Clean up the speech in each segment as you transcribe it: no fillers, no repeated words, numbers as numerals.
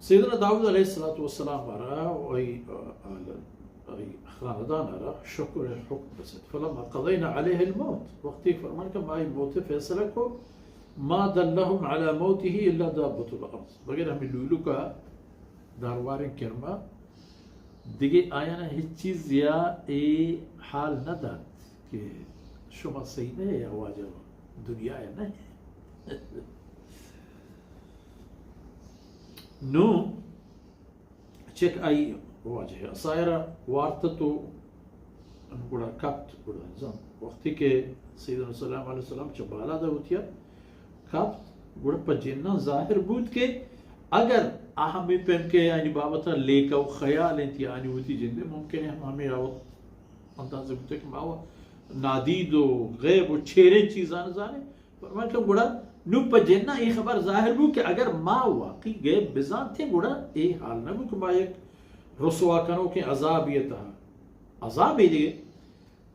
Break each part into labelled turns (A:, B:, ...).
A: سيدنا داود عليه الصلاة والسلام أرى خاندان أرى شكر الحكم بس فلما قضينا عليه الموت وقتی فرمان کہ مائی موت فیصلہ کو ما دلهم على موته إلا دابة الأرض بغیر ہمیں لولو کا داروار کرما دیگه آیانا هیچ چیز یا ای حال نداد که شما سینه یا واجه دنیا نه نو چک ای واجه صايرة وارتتو نقول كابت نقول نظام وقتی که سیدنا صلی الله علیه وسلم چبالا دا ہوتیا كابت نقول پجینا ظاهر بود که اگر اهمی پن که یعنی بابتا لیکا و خیال انتی یعنی ہوتی جنده ممکن ہے ہمیں آوت اندازه بودتا کہ ماوا نادید و غیب و چھیرے چیزان زانے فرمان کہ گوڑا نو پا جنہ ای خبر ظاہر بود کہ اگر ما واقعی غیب بزان تھے گوڑا ای حال نہ بود کہ ما ایک رسوا کنو کہ عذاب یہ تھا عذاب ہی دیگے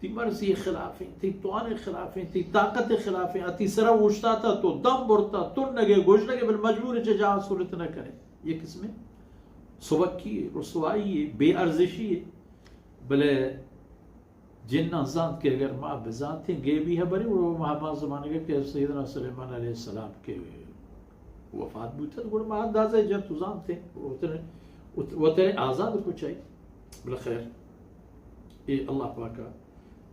A: تی مرضی خلافیں تی توان خلافیں تی طاقت خلافیں تی سرا وشتا تھا تو دم برتا تن نگے گوش نگے بل مجبور ہے جہاں صورت نہ کرے یہ کس میں سبق کی ہے رسوائی ہے بے ارزشی ہے بلے جنہ زاند کے اگر ماں بزاند تھیں گے بھی ہے بری وہ مہاں زمانے کے کہ سیدنا سلیمان علیہ السلام کے وفات بھی تھا تو ماں اندازہ جب تو زاند تھے وہ تیرے آزاد کو چاہیے بلخیر یہ اللہ پاکا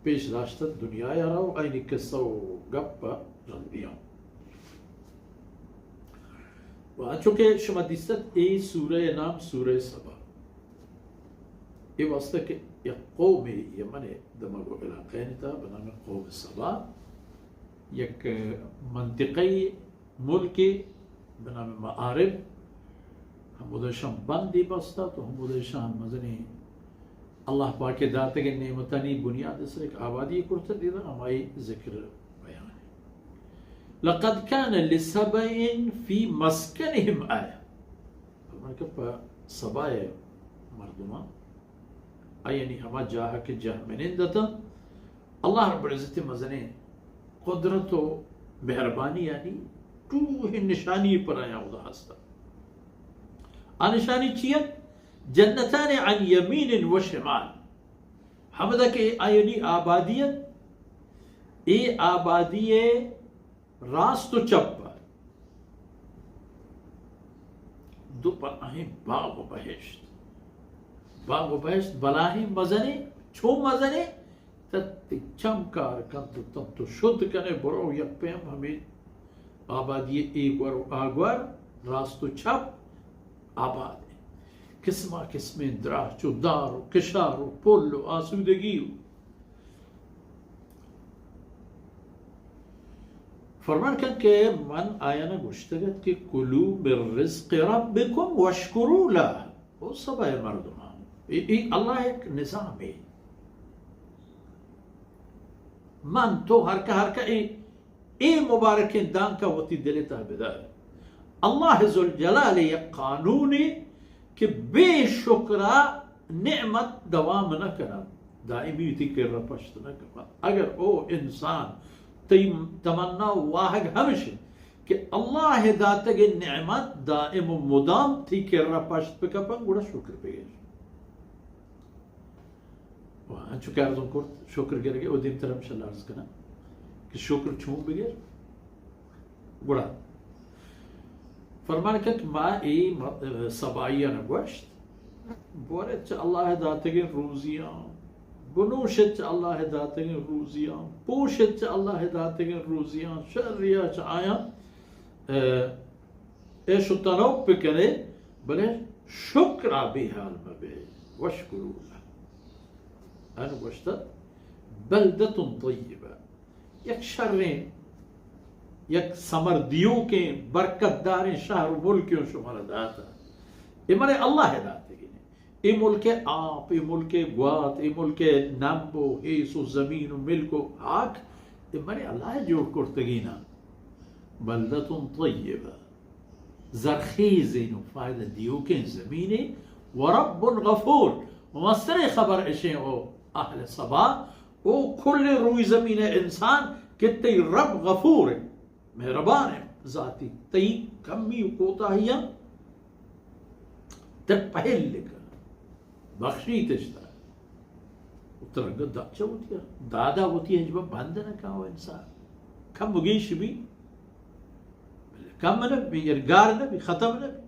A: پیش داشتت دنیا یا رہو اینی قصہ و گپ رنبیاں چونکہ شما دیستت ای سورہ نام سورہ سبا یہ واسطہ کہ یک قوم یمن دماغو علاقین تا بنام قوم سبا یک منطقی ملکی بنام معارب ہمودشان بندی بستا تو ہمودشان مزنی اللہ پاک داتے کے نعمتانی بنیاد اس ایک آبادی کرتا دیدہ ہمائی ذکر بیان ہے لقد كان لسبعین فی مسکنہم آیا فرمان کہ سبای مردمان یعنی ہما جاہا کے جاہ منندتا اللہ رب العزت مزنے قدرت و مہربانی یعنی تو ہی نشانی پر آیا ہوتا ہستا نشانی چیت جنتان عن یمین و شمال حمدہ کے آئینی آبادیت اے آبادی راست و چپ پر دو پر آہیں باغ و بہشت باغ و بہشت بلاہیں مزنے چھو مزنے تتی چمکار کن تو تم تو شد کنے برو یک پیم ہمیں آبادی ایگور و آگور راست و چپ آباد ہے قسمہ قسمیں دراہ چو دار و کشار و پل و آسودگی فرمان کن کہ من آیانا گوشتگت کہ کلو من رزق ربکم واشکرو لہ وہ سبا مردمان اللہ ایک نظام ہے من تو ہر کا اے مبارک دان کا وطی دلتا بدار اللہ ذوالجلال یک قانونی کہ بے شکرہ نعمت دوام نہ کرا دائمی تھی کر رہا پشت نہ کرا اگر او انسان تمنا واحد ہمشہ کہ اللہ داتگ نعمت دائم و مدام تھی کر رہا پشت پہ کپن گوڑا شکر پہ گئے چونکہ ارزوں کو شکر گر گئے او دیم ترم شل عرض کنا کہ شکر چھون بگیر گوڑا فرمان کہ ما ای سبائیہ نگوشت بورت چا اللہ داتگین روزیاں بنوشت چا اللہ داتگین روزیاں پوشت چا اللہ داتگین روزیاں شریعہ چا آیا ایش و تنوب پکنے بلے شکر آبی حال مبے وشکرو انا گوشتت بلدت طیبہ یک شرین یک سمردیوں کے برکت داریں شہر و ملکیوں شمار داتا یہ مرے اللہ داتے گئے یہ ملک آپ یہ ملک گوات یہ ملک نمبو حیث و زمین و ملک و حاک یہ مرے اللہ جوڑ کرتگینا بلدت طیبہ زرخیزین و فائدہ دیو کے زمینیں ورب غفور ممثل خبر اشیں او اہل صبا او کل روی زمین انسان کتے رب غفور ہے مہربان ہے ذاتی تی کمی و کوتاہیاں در پہل لکھا بخشی تشتا اترنگ دچا ہوتی ہے دادا ہوتی ہے جب بند نہ کہو انسان کم مگیش بھی کم نہ بھی ارگار نہ بھی ختم نہ بھی